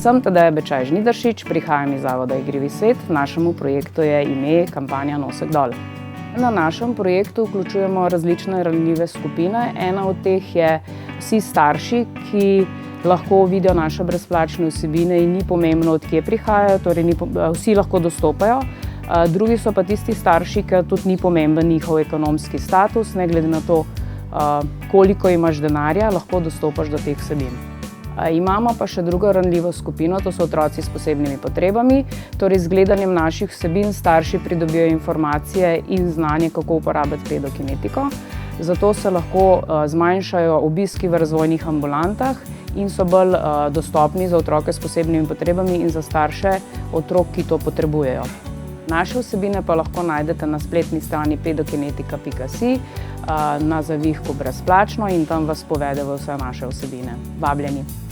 Sem Tadeja Bečaj Žnidaršič, prihajam iz Zavoda Igrivi svet. Našemu projektu je ime kampanja Nosek dol. Na našem projektu vključujemo različne ranljive skupine. Ena od teh je vsi starši, ki lahko vidijo naše brezplačne vsebine in ni pomembno, od kje prihajajo, torej vsi lahko dostopajo. Drugi so pa tisti starši, ki tudi ni pomemben njihov ekonomski status, ne glede na to, koliko imaš denarja, lahko dostopaš do teh vsebin. Imamo pa še drugo ranljivo skupino, to so otroci s posebnimi potrebami. Torej z gledanjem naših vsebin starši pridobijo informacije in znanje, kako uporabiti pedokinetiko. Zato se lahko zmanjšajo obiski v razvojnih ambulantah in so bolj dostopni za otroke s posebnimi potrebami in za starše otrok, ki to potrebujejo. Naše vsebine pa lahko najdete na spletni strani pedokinetika.si na zavihku brezplačno in tam vas povede v vse naše vsebine. Vabljeni!